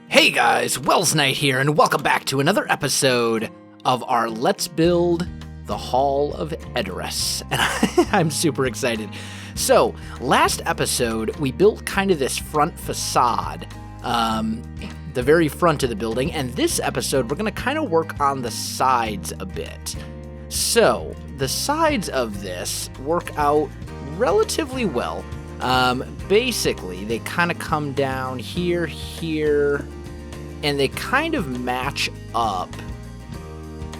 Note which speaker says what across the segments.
Speaker 1: Hey guys, Welsknight here, and welcome back to another episode of our Let's Build the Hall of Edoras. And I'm super excited. So, last episode, we built kind of this front facade, the very front of the building, and this episode, we're going to kind of work on the sides a bit. So, the sides of this work out relatively well. Basically, they kind of come down here, and they kind of match up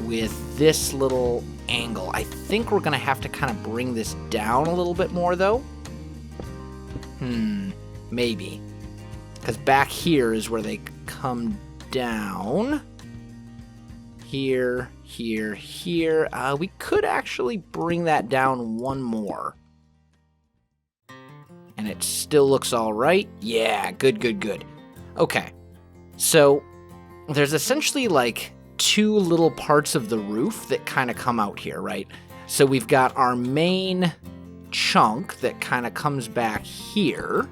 Speaker 1: with this little angle. I think we're going to have to kind of bring this down a little bit more, though. Maybe. Because back here is where they come down. Here. We could actually bring that down one more. And it still looks all right. Yeah, good. Okay. So, there's essentially like two little parts of the roof that kind of come out here, right? So we've got our main chunk that kind of comes back here.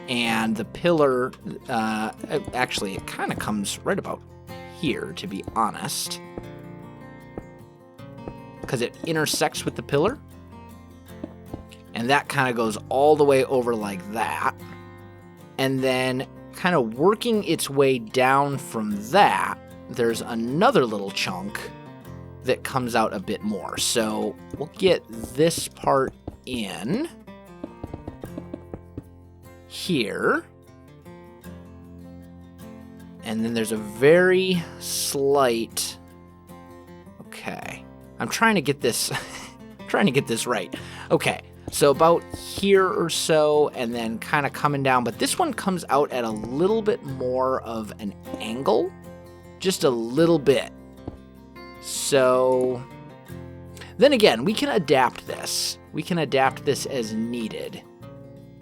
Speaker 1: And the pillar, actually, it kind of comes right about here, to be honest. Because it intersects with the pillar. And that kind of goes all the way over like that. And then kind of working its way down from that, there's another little chunk that comes out a bit more. So we'll get this part in here. And then there's a very slight... Okay. I'm trying to get this... right. Okay. So about here or so, and then kind of coming down. But this one comes out at a little bit more of an angle. Just a little bit. So, then again, we can adapt this. We can adapt this as needed.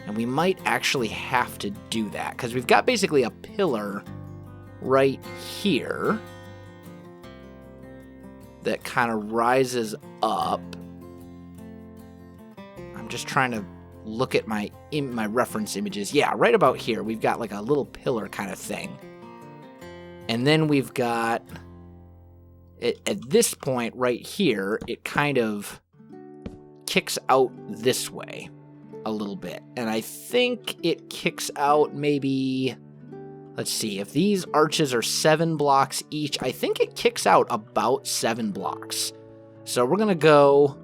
Speaker 1: And we might actually have to do that. Because we've got basically a pillar right here that kind of rises up. Just trying to look at my reference images. Yeah, right about here, we've got like a little pillar kind of thing. And then we've got, at this point right here, it kind of kicks out this way a little bit. And I think it kicks out maybe, let's see, if these arches are 7 blocks each, I think it kicks out about 7 blocks. So we're going to go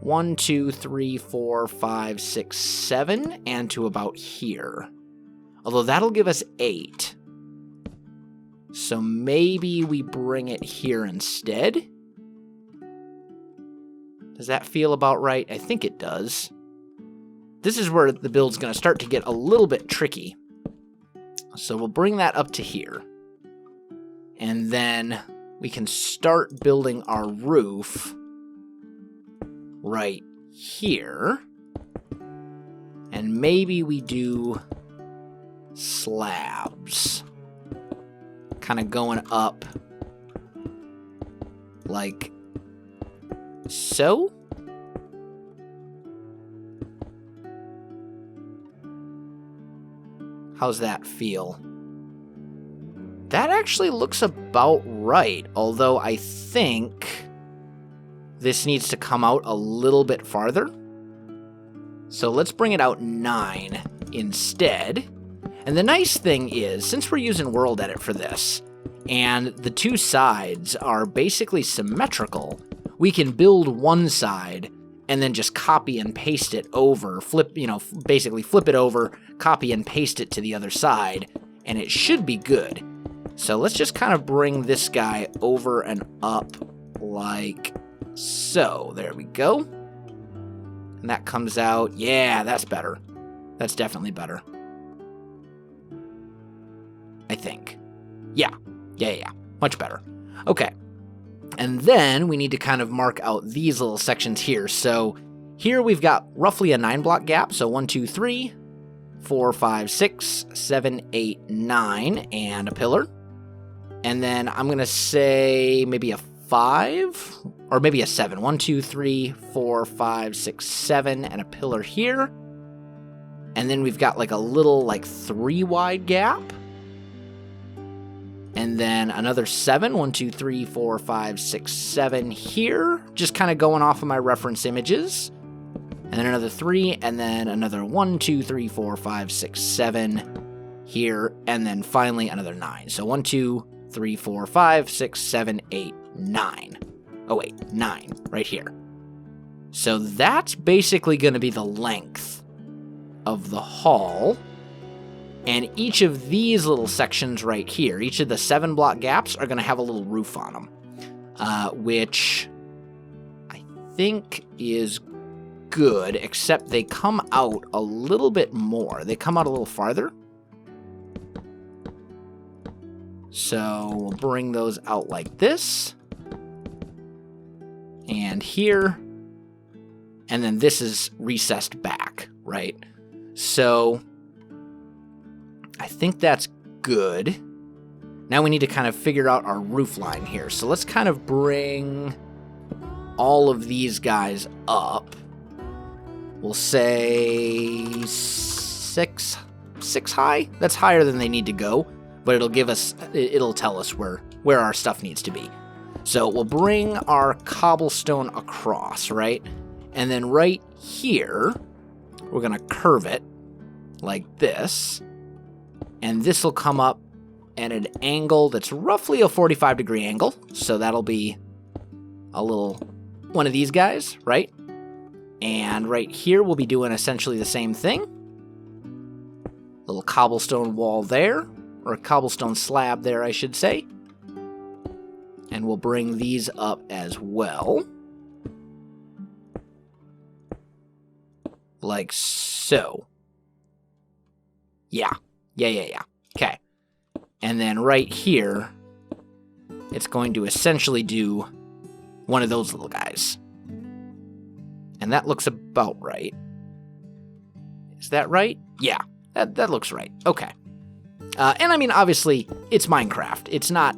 Speaker 1: 1, 2, 3, 4, 5, 6, 7, and to about here. Although that'll give us 8. So maybe we bring it here instead. Does that feel about right? I think it does. This is where the build's going to start to get a little bit tricky. So we'll bring that up to here. And then we can start building our roof right here. And maybe we do slabs. Kind of going up like so. How's that feel? That actually looks about right, although I think this needs to come out a little bit farther. So let's bring it out 9 instead. And the nice thing is, since we're using World Edit for this, and the two sides are basically symmetrical, we can build one side and then just copy and paste it over, basically flip it over, copy and paste it to the other side, and it should be good. So let's just kind of bring this guy over and up like so. There we go. And that comes out. Yeah, that's better. That's definitely better. I think. Yeah. Much better. Okay. And then we need to kind of mark out these little sections here. So here we've got roughly a 9-block gap. So 1, 2, 3, 4, 5, 6, 7, 8, 9, and a pillar. And then I'm going to say maybe a 5, or maybe a 7. 1, 2, 3, 4, 5, 6, 7, and a pillar here. And then we've got like a little like 3 wide gap. And then another 7, 1, 2, 3, 4, 5, 6, 7 here. Just kind of going off of my reference images. And then another 3, and then another 1, 2, 3, 4, 5, 6, 7 here. And then finally another 9. So 1, 2, 3, 4, 5, 6, 7, 8, 9. Oh wait, 9 right here. So that's basically going to be the length of the hall. And each of these little sections right here, each of the 7 block gaps are going to have a little roof on them, which I think is good, except they come out a little bit more. They come out a little farther. So we'll bring those out like this. And here. And then this is recessed back, right? So I think that's good. Now we need to kind of figure out our roof line here. So let's kind of bring all of these guys up. We'll say 6 high. That's higher than they need to go, but it'll tell us where our stuff needs to be. So we'll bring our cobblestone across, right? And then right here, we're going to curve it like this. And this will come up at an angle that's roughly a 45-degree angle. So that'll be a little one of these guys, right? And right here, we'll be doing essentially the same thing. Little cobblestone wall there, or a cobblestone slab there, I should say. And we'll bring these up as well. Like so. Yeah. Okay. And then right here, it's going to essentially do one of those little guys. And that looks about right. Is that right? Yeah, that looks right. Okay. And I mean, obviously, it's Minecraft. It's not,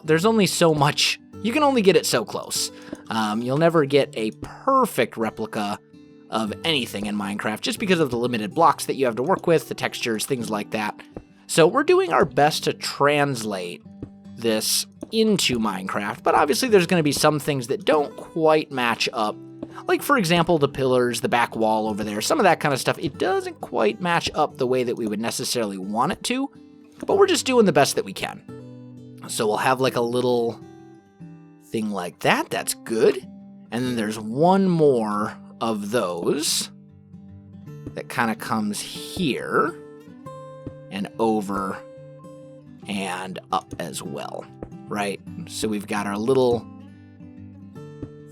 Speaker 1: there's only so much. You can only get it so close. You'll never get a perfect replica of anything in Minecraft just because of the limited blocks that you have to work with, the textures, things like that. So we're doing our best to translate this into Minecraft, but obviously there's going to be some things that don't quite match up. Like, for example, the pillars, the back wall over there, some of that kind of stuff, it doesn't quite match up the way that we would necessarily want it to, but we're just doing the best that we can. So we'll have like a little thing like that. That's good. And then there's one more of those that kind of comes here and over and up as well, right? So we've got our little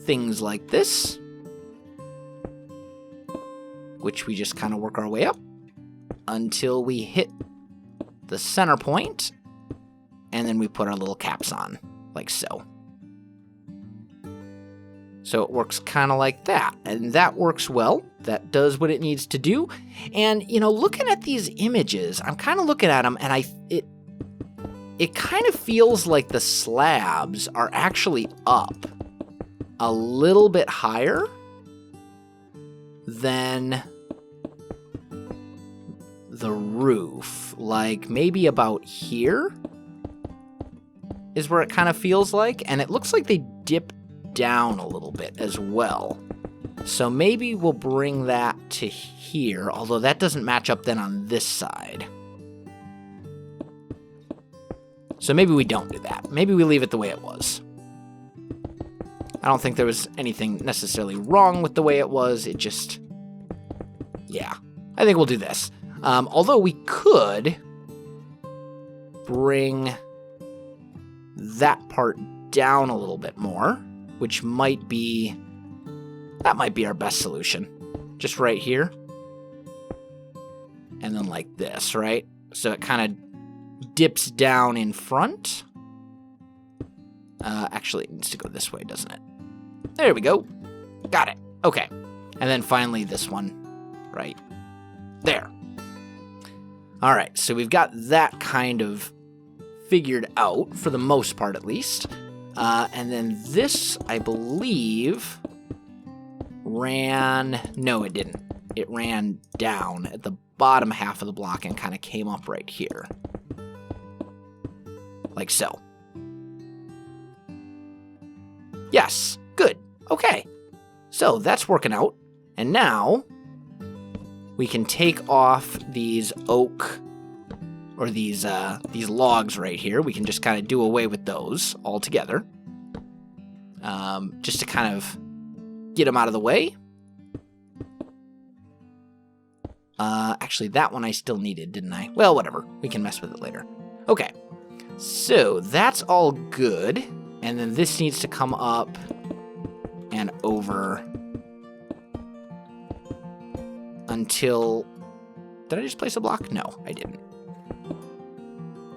Speaker 1: things like this, which we just kind of work our way up until we hit the center point, and then we put our little caps on, like so. So it works kind of like that, and that works well. That does what it needs to do. And, looking at these images, I'm kind of looking at them, and it kind of feels like the slabs are actually up a little bit higher than the roof. Like, maybe about here is where it kind of feels like, and it looks like they dip down a little bit as well. So maybe we'll bring that to here, although that doesn't match up then on this side. So maybe we don't do that. Maybe we leave it the way it was. I don't think there was anything necessarily wrong with the way it was. It just, yeah, I think we'll do this. Although we could bring that part down a little bit more, which might be our best solution. Just right here. And then like this, right? So it kind of dips down in front. Actually, it needs to go this way, doesn't it? There we go. Got it. Okay. And then finally this one right there. All right, so we've got that kind of figured out, for the most part at least. And then this, I believe, ran... No, it didn't. It ran down at the bottom half of the block and kind of came up right here. Like so. Yes, good. Okay. So that's working out. And now we can take off these oak or these logs right here. We can just kind of do away with those altogether. Just to kind of get them out of the way. Actually, that one I still needed, didn't I? Well, whatever. We can mess with it later. Okay. So that's all good. And then this needs to come up and over until... Did I just place a block? No, I didn't.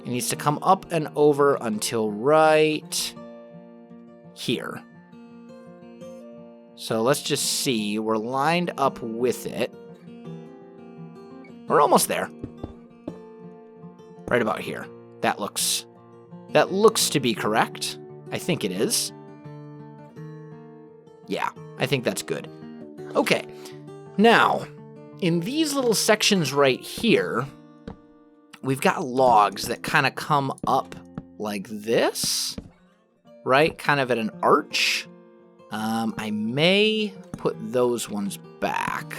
Speaker 1: It needs to come up and over until right here. So let's just see. We're lined up with it. We're almost there. Right about here. That looks to be correct. I think it is. Yeah, I think that's good. Okay. Now, in these little sections right here, we've got logs that kind of come up like this, right? Kind of at an arch. I may put those ones back.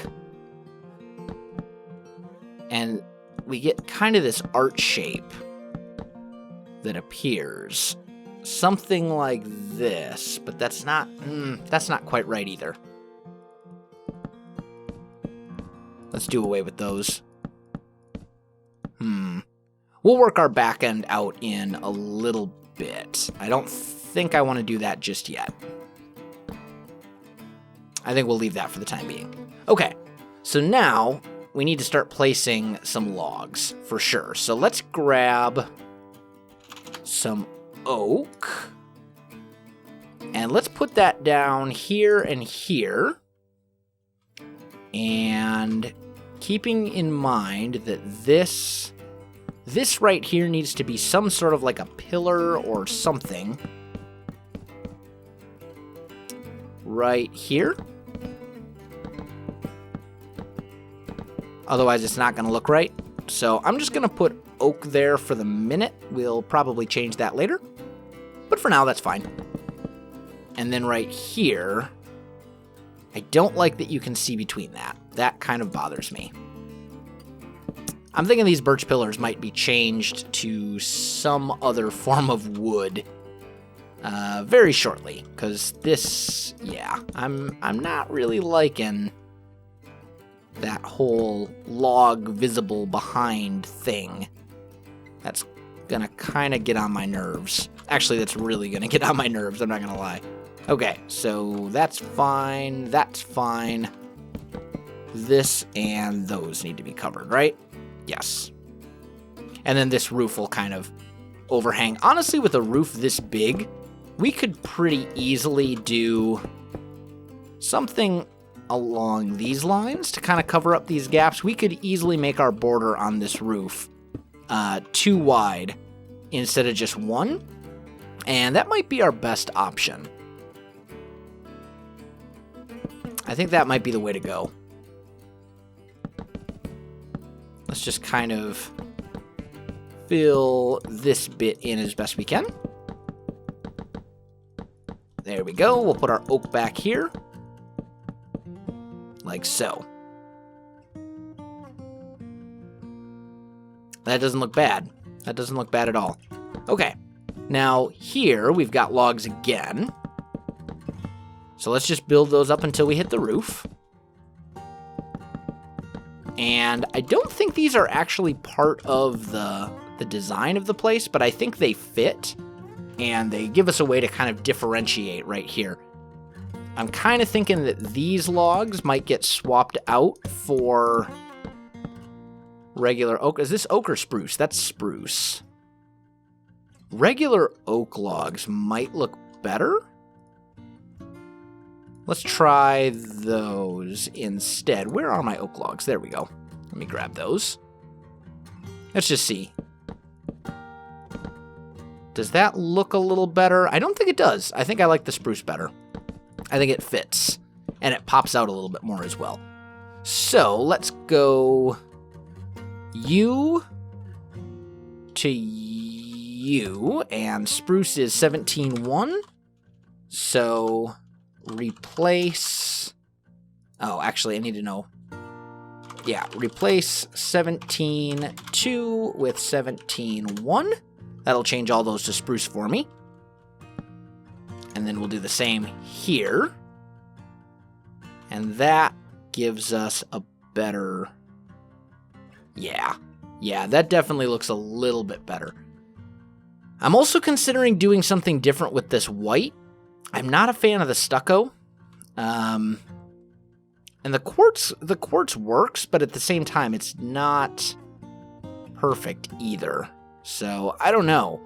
Speaker 1: And we get kind of this arch shape that appears. Something like this, but that's not quite right either. Let's do away with those. We'll work our back end out in a little bit. I don't think I want to do that just yet. I think we'll leave that for the time being. Okay, so now we need to start placing some logs for sure. So let's grab some oak. And let's put that down here and here. And keeping in mind that this right here needs to be some sort of like a pillar or something. Right here. Otherwise, it's not going to look right. So I'm just going to put oak there for the minute. We'll probably change that later. But for now, that's fine. And then right here, I don't like that you can see between that. That kind of bothers me. I'm thinking these birch pillars might be changed to some other form of wood very shortly. Because this, yeah, I'm not really liking that whole log visible behind thing. That's gonna kind of get on my nerves. Actually, that's really gonna get on my nerves, I'm not gonna lie. Okay, so that's fine, that's fine. This and those need to be covered, right? Yes. And then this roof will kind of overhang. Honestly, with a roof this big, we could pretty easily do something along these lines to kind of cover up these gaps. We could easily make our border on this roof 2 wide instead of just 1. And that might be our best option. I think that might be the way to go. Let's just kind of fill this bit in as best we can. There we go. We'll put our oak back here. Like so. That doesn't look bad. That doesn't look bad at all. Okay. Now, here, we've got logs again. So let's just build those up until we hit the roof. And I don't think these are actually part of the design of the place, but I think they fit. And they give us a way to kind of differentiate right here. I'm kind of thinking that these logs might get swapped out for regular oak. Is this oak or spruce? That's spruce. Regular oak logs might look better. Let's try those instead. Where are my oak logs? There we go. Let me grab those. Let's just see. Does that look a little better? I don't think it does. I think I like the spruce better. I think it fits. And it pops out a little bit more as well. So let's go U to U. And spruce is 17-1. So replace... Oh, actually, I need to know. Yeah, replace 17-2 with 17-1. That'll change all those to spruce for me. And then we'll do the same here. And that gives us a better... Yeah, that definitely looks a little bit better. I'm also considering doing something different with this white. I'm not a fan of the stucco. And the quartz works, but at the same time, it's not perfect either. So, I don't know.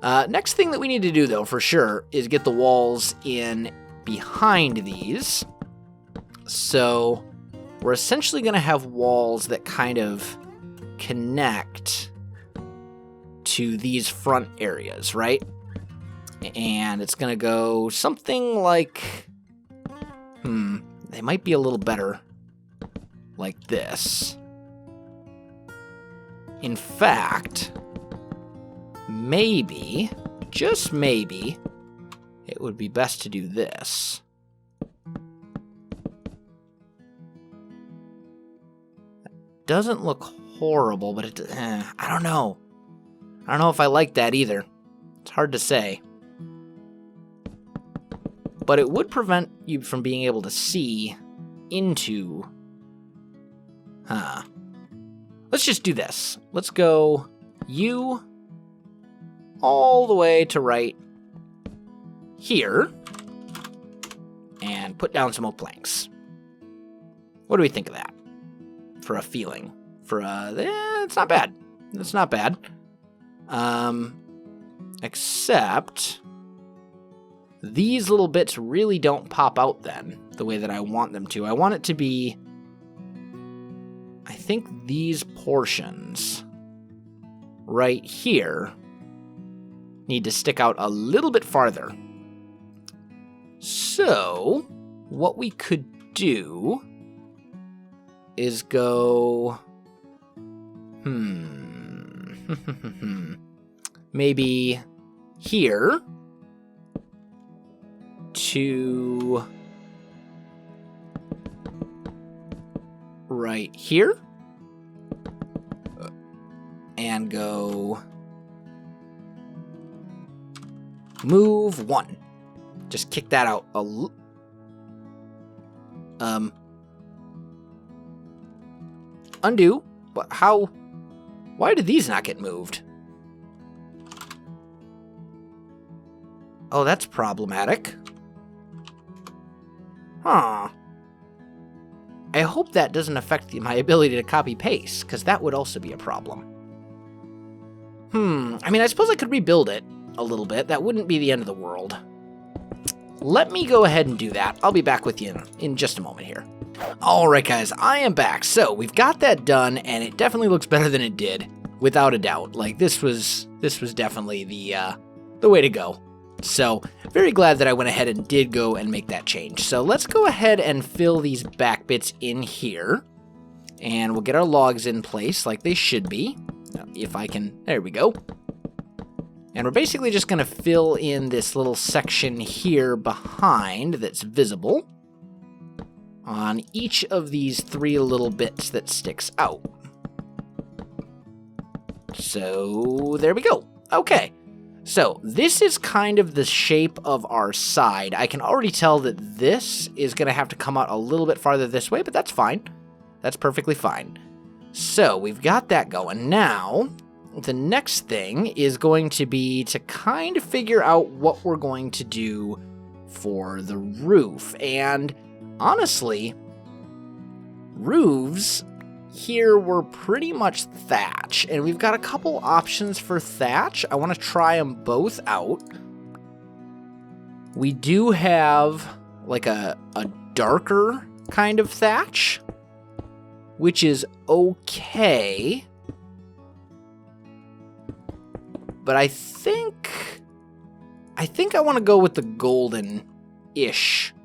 Speaker 1: Next thing that we need to do, though, for sure, is get the walls in behind these. So, we're essentially going to have walls that kind of connect to these front areas, right? And it's going to go something like... They might be a little better like this. In fact, maybe, just maybe, it would be best to do this. Doesn't look horrible, but it, I don't know. I don't know if I like that either. It's hard to say. But it would prevent you from being able to see into... Let's just do this. Let's go U all the way to right here and put down some oak planks. What do we think of that? For a feeling. It's not bad. It's not bad. Except... these little bits really don't pop out then, the way that I want them to. I want it to be... I think these portions right here need to stick out a little bit farther. So, what we could do is go... maybe here... to right here and go move 1. Just kick that out undo. But why did these not get moved? Oh, that's problematic. Huh. I hope that doesn't affect my ability to copy-paste, because that would also be a problem. I mean, I suppose I could rebuild it a little bit. That wouldn't be the end of the world. Let me go ahead and do that. I'll be back with you in just a moment here. Alright guys, I am back. So, we've got that done, and it definitely looks better than it did, without a doubt. Like, this was definitely the way to go. So, very glad that I went ahead and did go and make that change. So, let's go ahead and fill these back bits in here. And we'll get our logs in place like they should be. If I can... There we go. And we're basically just going to fill in this little section here behind that's visible on each of these 3 little bits that sticks out. So, there we go. Okay. So, this is kind of the shape of our side. I can already tell that this is going to have to come out a little bit farther this way, but that's fine. That's perfectly fine. So, we've got that going. Now, the next thing is going to be to kind of figure out what we're going to do for the roof. And, honestly, roofs here were pretty much thatch, and we've got a couple options for thatch. I want to try them both out. We do have like a darker kind of thatch, which is okay, but I think I want to go with the golden-ish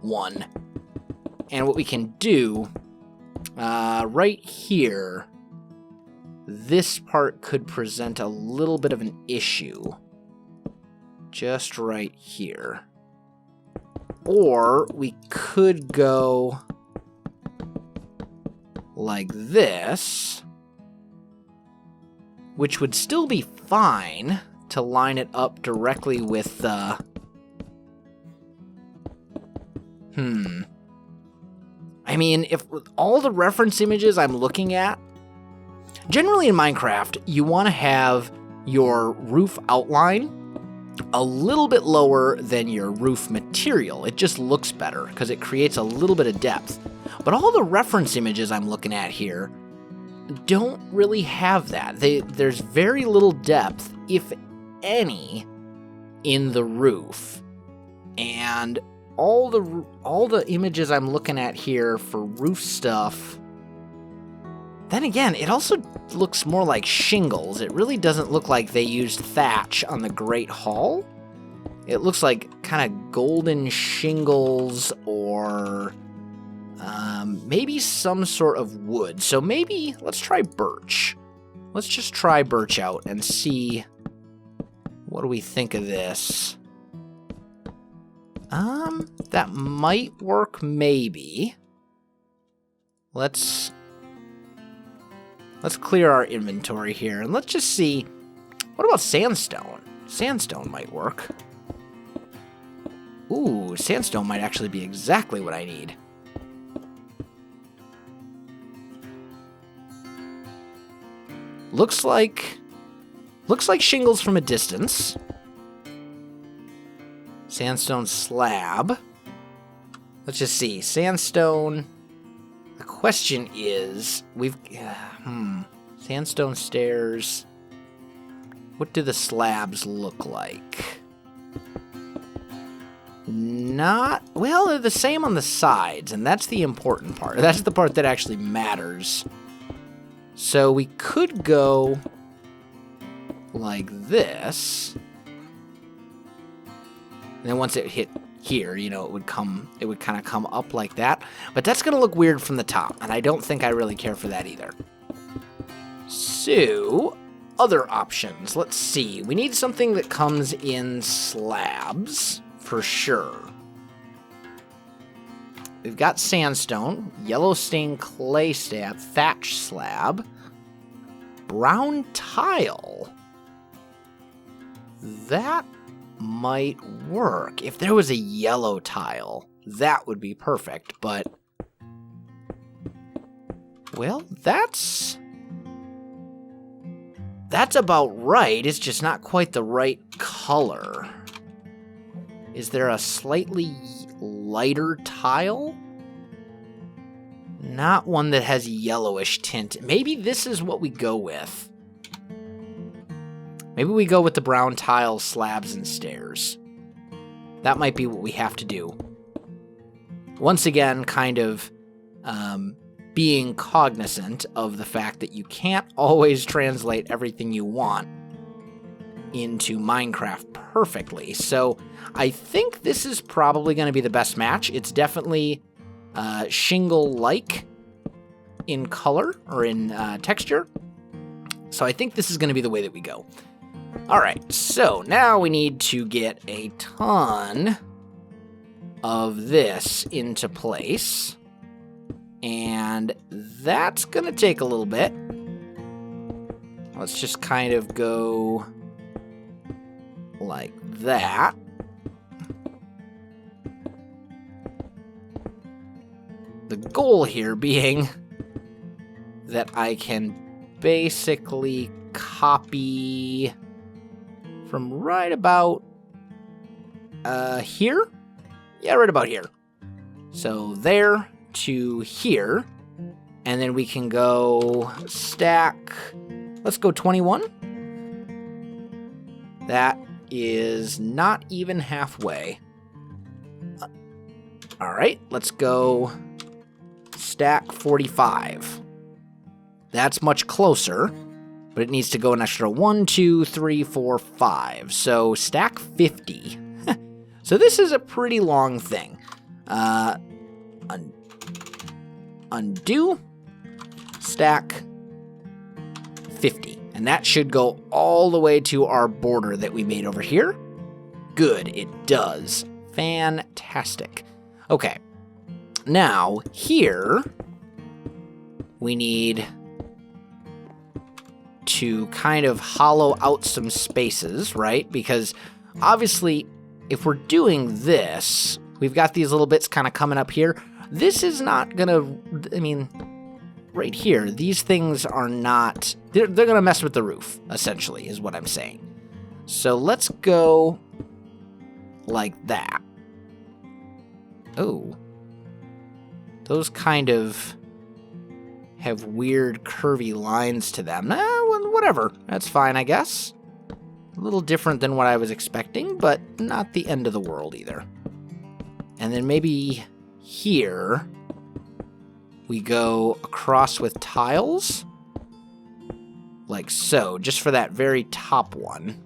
Speaker 1: one. And what we can do, right here, this part could present a little bit of an issue. Just right here. Or we could go like this, which would still be fine to line it up directly with the... I mean, if all the reference images I'm looking at, generally in Minecraft, you want to have your roof outline a little bit lower than your roof material. It just looks better because it creates a little bit of depth. But all the reference images I'm looking at here don't really have that. There's very little depth, if any, in the roof. And all the images I'm looking at here for roof stuff, then again, it also looks more like shingles. It really doesn't look like they used thatch on the Great Hall. It looks like kind of golden shingles or maybe some sort of wood. So maybe let's try birch. Let's just try birch out and see what do we think of this. That might work maybe. Let's clear our inventory here, and let's just see, what about sandstone? Sandstone might work. Ooh, sandstone might actually be exactly what I need. Looks like shingles from a distance. Sandstone slab. Let's just see, sandstone. The question is, sandstone stairs. What do the slabs look like? Well, they're the same on the sides, and that's the important part. That's the part that actually matters. So we could go like this. And then once it hit here, it would kind of come up like that. But that's going to look weird from the top, and I don't think I really care for that either. So, other options. Let's see. We need something that comes in slabs, for sure. We've got sandstone, yellow stained clay slab, thatch slab, brown tile. That might work. If there was a yellow tile, that would be perfect, but... well, that's about right. It's just not quite the right color. Is there a slightly lighter tile? Not one that has yellowish tint. Maybe this is what we go with. Maybe we go with the brown tile, slabs, and stairs. That might be what we have to do. Once again, kind of being cognizant of the fact that you can't always translate everything you want into Minecraft perfectly. So I think this is probably going to be the best match. It's definitely shingle-like in color or in texture. So I think this is going to be the way that we go. All right, so now we need to get a ton of this into place. And that's going to take a little bit. Let's just kind of go like that. The goal here being that I can basically copy from right about here. Yeah, right about here. So there to here. And then we can go stack. Let's go 21. That is not even halfway. All right, let's go stack 45. That's much closer. But it needs to go an extra 1, 2, 3, 4, 5. So stack 50. So this is a pretty long thing. Undo. Stack 50. And that should go all the way to our border that we made over here. Good, it does. Fantastic. Okay. Now, here, we need to kind of hollow out some spaces, right? Because obviously, if we're doing this, we've got these little bits kind of coming up here. This is not gonna, I mean, right here, these things are not, they're gonna mess with the roof, essentially, is what I'm saying. So let's go like that. Oh. Those kind of have weird curvy lines to them. Well, whatever. That's fine, I guess. A little different than what I was expecting, but not the end of the world either. And then maybe here we go across with tiles. Like so, just for that very top one.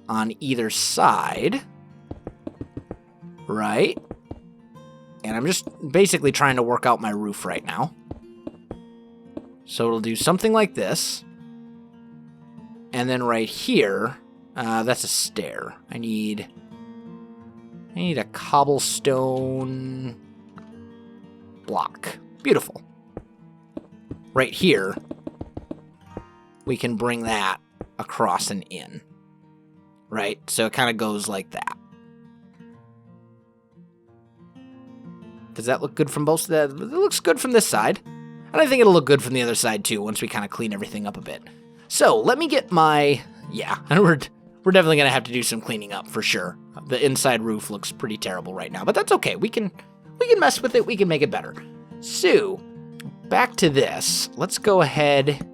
Speaker 1: On either side. Right? And I'm just basically trying to work out my roof right now. So it'll do something like this. And then right here, that's a stair. I need a cobblestone block. Beautiful. Right here, we can bring that across and in. Right? So it kind of goes like that. Does that look good from both? It looks good from this side. And I think it'll look good from the other side too, once we kind of clean everything up a bit. So, let me get my... Yeah, we're definitely going to have to do some cleaning up, for sure. The inside roof looks pretty terrible right now, but that's okay. We can mess with it. We can make it better. So, back to this. Let's go ahead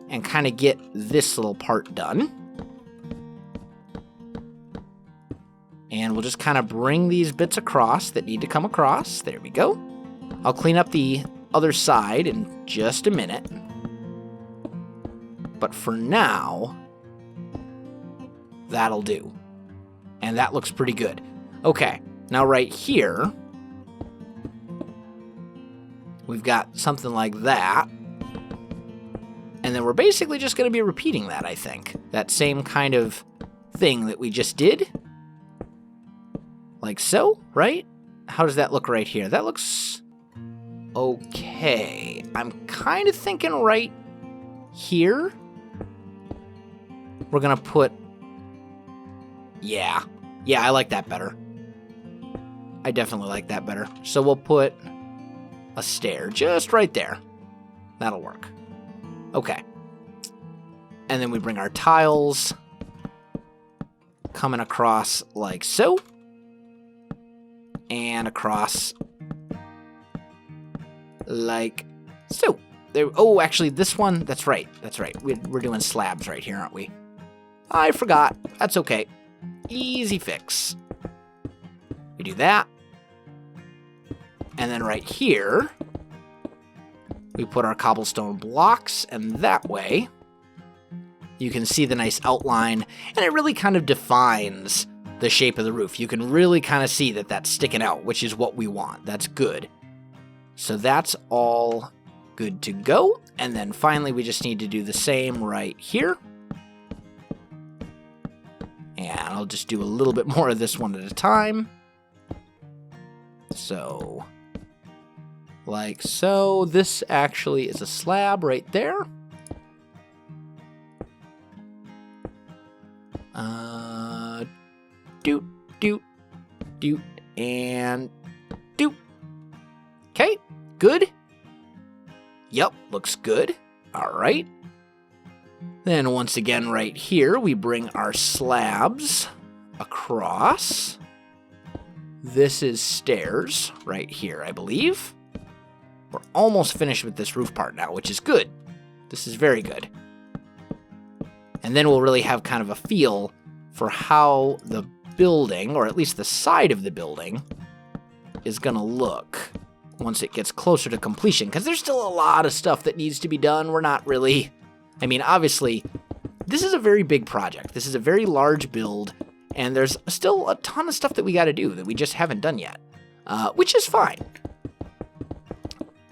Speaker 1: and kind of get this little part done. And we'll just kind of bring these bits across that need to come across. There we go. I'll clean up the other side in just a minute. But for now, that'll do. And that looks pretty good. Okay, now right here, we've got something like that. And then we're basically just going to be repeating that, I think. That same kind of thing that we just did. Like so, right? How does that look right here? That looks okay. I'm kind of thinking right here, we're going to put... Yeah, I like that better. I definitely like that better. So we'll put a stair just right there. That'll work. Okay. And then we bring our tiles coming across like so. And across like so. There. Oh, actually, this one, that's right. We're doing slabs right here, aren't we? I forgot. That's okay. Easy fix. We do that. And then right here, we put our cobblestone blocks, and that way, you can see the nice outline, and it really kind of defines the shape of the roof. You can really kind of see that that's sticking out, which is what we want. That's good. So that's all good to go. And then finally, we just need to do the same right here. And I'll just do a little bit more of this one at a time. So, like so. This actually is a slab right there. Doot, doot, doot, and doot. Okay, good. Yep, looks good. All right. Then once again right here, we bring our slabs across. This is stairs right here, I believe. We're almost finished with this roof part now, which is good. This is very good. And then we'll really have kind of a feel for how the building, or at least the side of the building, is going to look once it gets closer to completion. Because there's still a lot of stuff that needs to be done. We're not really I mean, obviously, this is a very big project. This is a very large build, and there's still a ton of stuff that we got to do that we just haven't done yet, which is fine.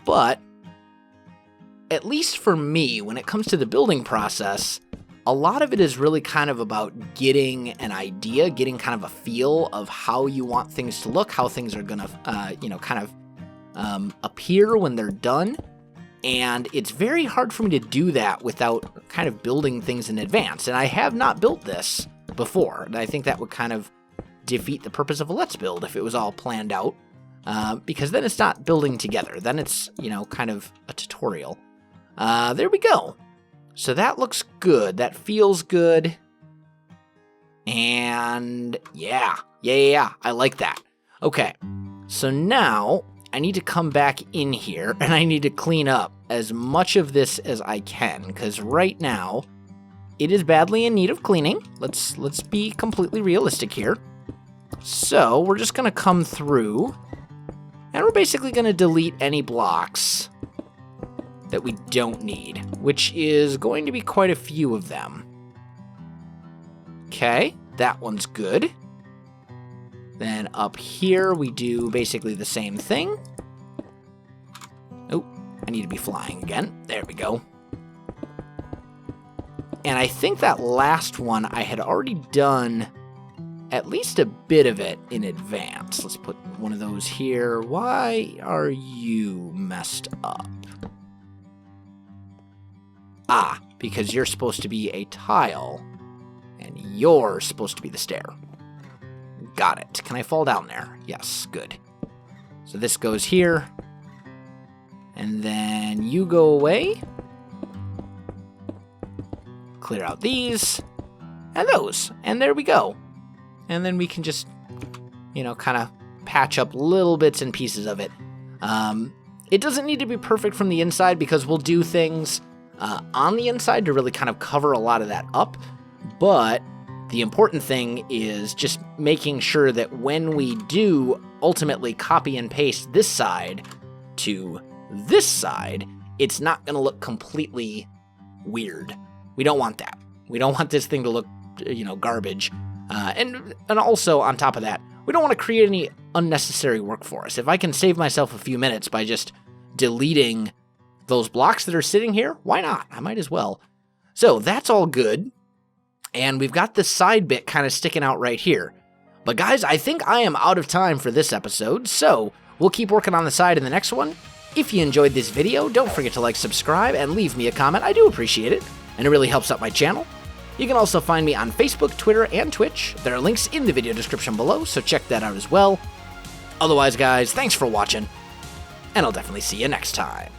Speaker 1: But at least for me, when it comes to the building process, a lot of it is really kind of about getting an idea, getting kind of a feel of how you want things to look, how things are going to, kind of appear when they're done. And it's very hard for me to do that without kind of building things in advance. And I have not built this before. And I think that would kind of defeat the purpose of a Let's Build if it was all planned out. Because then it's not building together. Then it's, kind of a tutorial. There we go. So that looks good. That feels good. And yeah. I like that. Okay. So now I need to come back in here and I need to clean up as much of this as I can, because right now it is badly in need of cleaning. Let's be completely realistic here. So we're just going to come through and we're basically going to delete any blocks that we don't need, which is going to be quite a few of them. Okay, that one's good. Then up here, we do basically the same thing. Oh, I need to be flying again. There we go. And I think that last one I had already done at least a bit of it in advance. Let's put one of those here. Why are you messed up? Ah, because you're supposed to be a tile, and you're supposed to be the stair. Got it. Can I fall down there? Yes, good. So this goes here. And then you go away. Clear out these. And those. And there we go. And then we can just, kind of patch up little bits and pieces of it. It doesn't need to be perfect from the inside because we'll do things on the inside to really kind of cover a lot of that up. But the important thing is just making sure that when we do ultimately copy and paste this side to this side, it's not going to look completely weird. We don't want that. We don't want this thing to look, garbage. And also, on top of that, we don't want to create any unnecessary work for us. If I can save myself a few minutes by just deleting those blocks that are sitting here, why not? I might as well. So that's all good. And we've got this side bit kind of sticking out right here. But guys, I think I am out of time for this episode, so we'll keep working on the side in the next one. If you enjoyed this video, don't forget to like, subscribe, and leave me a comment. I do appreciate it, and it really helps out my channel. You can also find me on Facebook, Twitter, and Twitch. There are links in the video description below, so check that out as well. Otherwise, guys, thanks for watching, and I'll definitely see you next time.